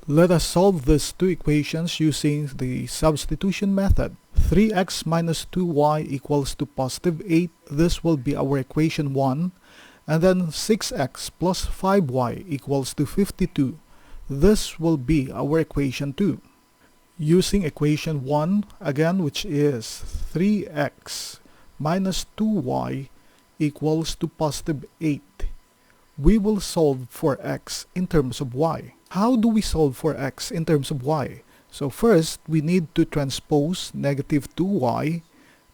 Let us solve these two equations using the substitution method. 3x minus 2y equals to positive 8. This will be our equation 1. And then 6x plus 5y equals to 52. This will be our equation 2. Using equation 1 again, which is 3x minus 2y equals to positive 8. We will solve for x in terms of y. How do we solve for x in terms of y? So first, we need to transpose negative 2y,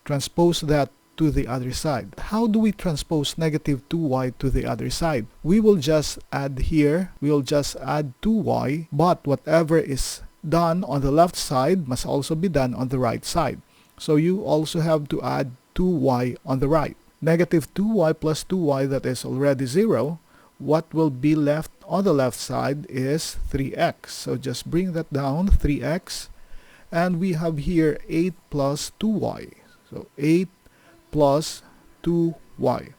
transpose that to the other side. How do we transpose negative 2y to the other side? We will just add here, we will just add 2y, but whatever is done on the left side must also be done on the right side. So you also have to add 2y on the right. Negative 2y plus 2y, that is already 0. What will be left on the left side is 3x. So just bring that down, 3x. And we have here 8 plus 2y. So 8 plus 2y.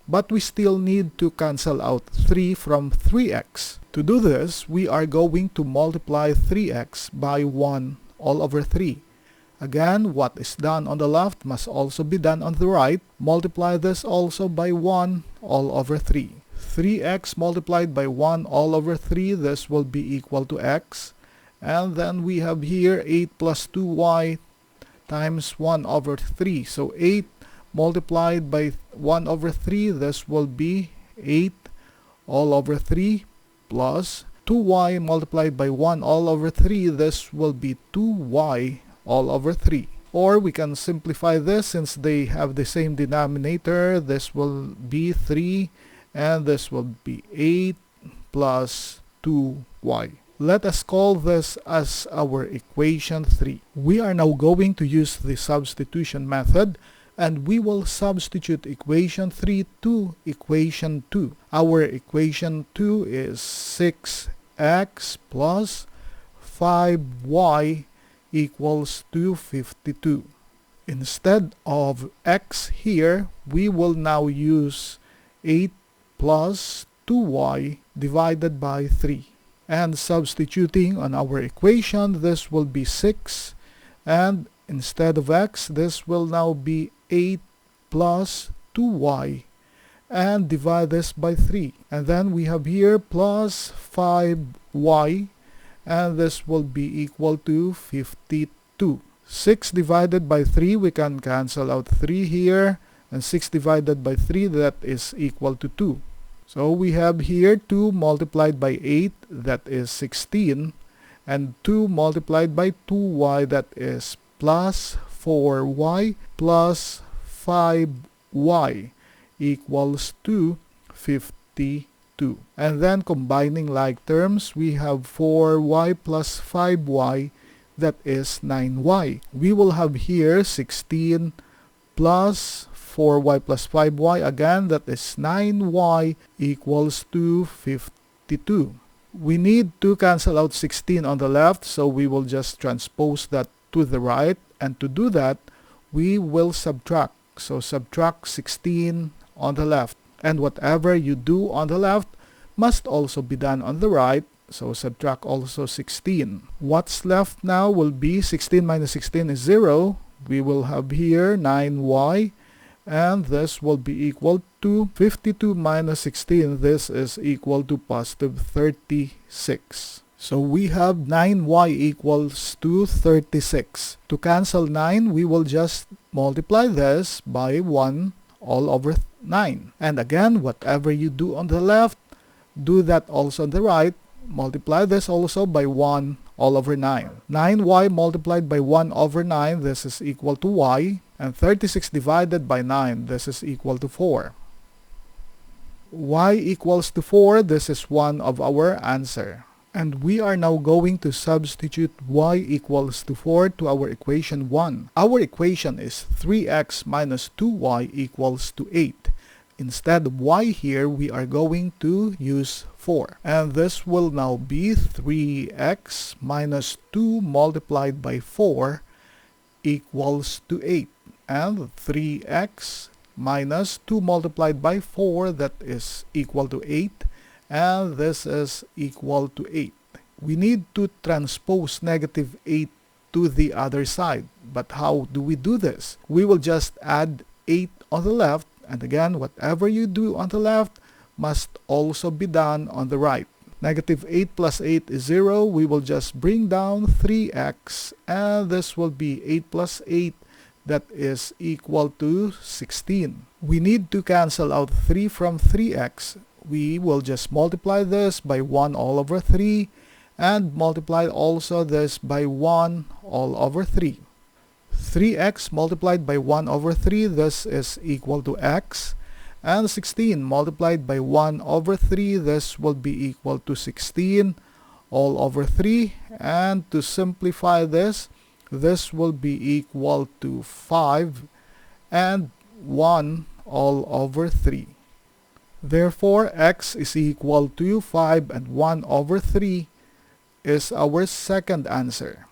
But we still need to cancel out 3 from 3x. To do this, we are going to multiply 3x by 1 all over 3. Again, what is done on the left must also be done on the right. Multiply this also by 1 all over 3. 3x multiplied by 1 all over 3, this will be equal to x. And then we have here 8 plus 2y times 1 over 3. So 8 multiplied by 1 over 3, this will be 8 all over 3 plus 2y multiplied by 1 all over 3, this will be 2y all over 3. Or we can simplify this since they have the same denominator. This will be 3 and this will be 8 plus 2y. Let us call this as our equation 3. We are now going to use the substitution method and we will substitute equation 3 to equation 2. Our equation 2 is 6x plus 5y equals to 52. Instead of x here, we will now use 8 plus 2y divided by 3. And substituting on our equation, this will be 6. And instead of x, this will now be 8 plus 2y. And divide this by 3. And then we have here plus 5y. And this will be equal to 52. 6 divided by 3, we can cancel out 3 here. And 6 divided by 3, that is equal to 2. So we have here 2 multiplied by 8, that is 16. And 2 multiplied by 2y, that is plus 4y plus 5y equals to 52. And then combining like terms, we have 4y plus 5y, that is 9y. We will have here 16 plus 4y plus 5y, again that is 9y equals to 52. We need to cancel out 16 on the left, so we will just transpose that to the right, and to do that we will subtract. So subtract 16 on the left, and whatever you do on the left must also be done on the right, so subtract also 16. What's left now will be 16 minus 16 is 0. We will have here 9y, and this will be equal to 52 minus 16. This is equal to positive 36. So we have 9y equals to 36. To cancel 9, we will just multiply this by 1 all over 9. And again, whatever you do on the left, do that also on the right. Multiply this also by 1 all over 9. 9y multiplied by 1 over 9, this is equal to y. And 36 divided by 9, this is equal to 4. Y equals to 4, this is one of our answer. And we are now going to substitute y equals to 4 to our equation 1. Our equation is 3x minus 2y equals to 8. Instead of y here, we are going to use 4. And this will now be 3x minus 2 multiplied by 4 equals to 8. And 3x minus 2 multiplied by 4, that is equal to 8. And this is equal to 8. we need to transpose negative 8 to the other side. But how do we do this? We will just add 8 on the left, and again, whatever you do on the left must also be done on the right. Negative 8 plus 8 is 0. We will just bring down 3x, and this will be 8 plus 8, that is equal to 16. We need to cancel out 3 from 3x. We will just multiply this by 1 all over 3, and multiply also this by 1 all over 3. 3x multiplied by 1 over 3, this is equal to x. And 16 multiplied by 1 over 3, this will be equal to 16 all over 3. And to simplify this will be equal to 5 and 1 all over 3. Therefore, x is equal to 5 and 1 over 3 is our second answer.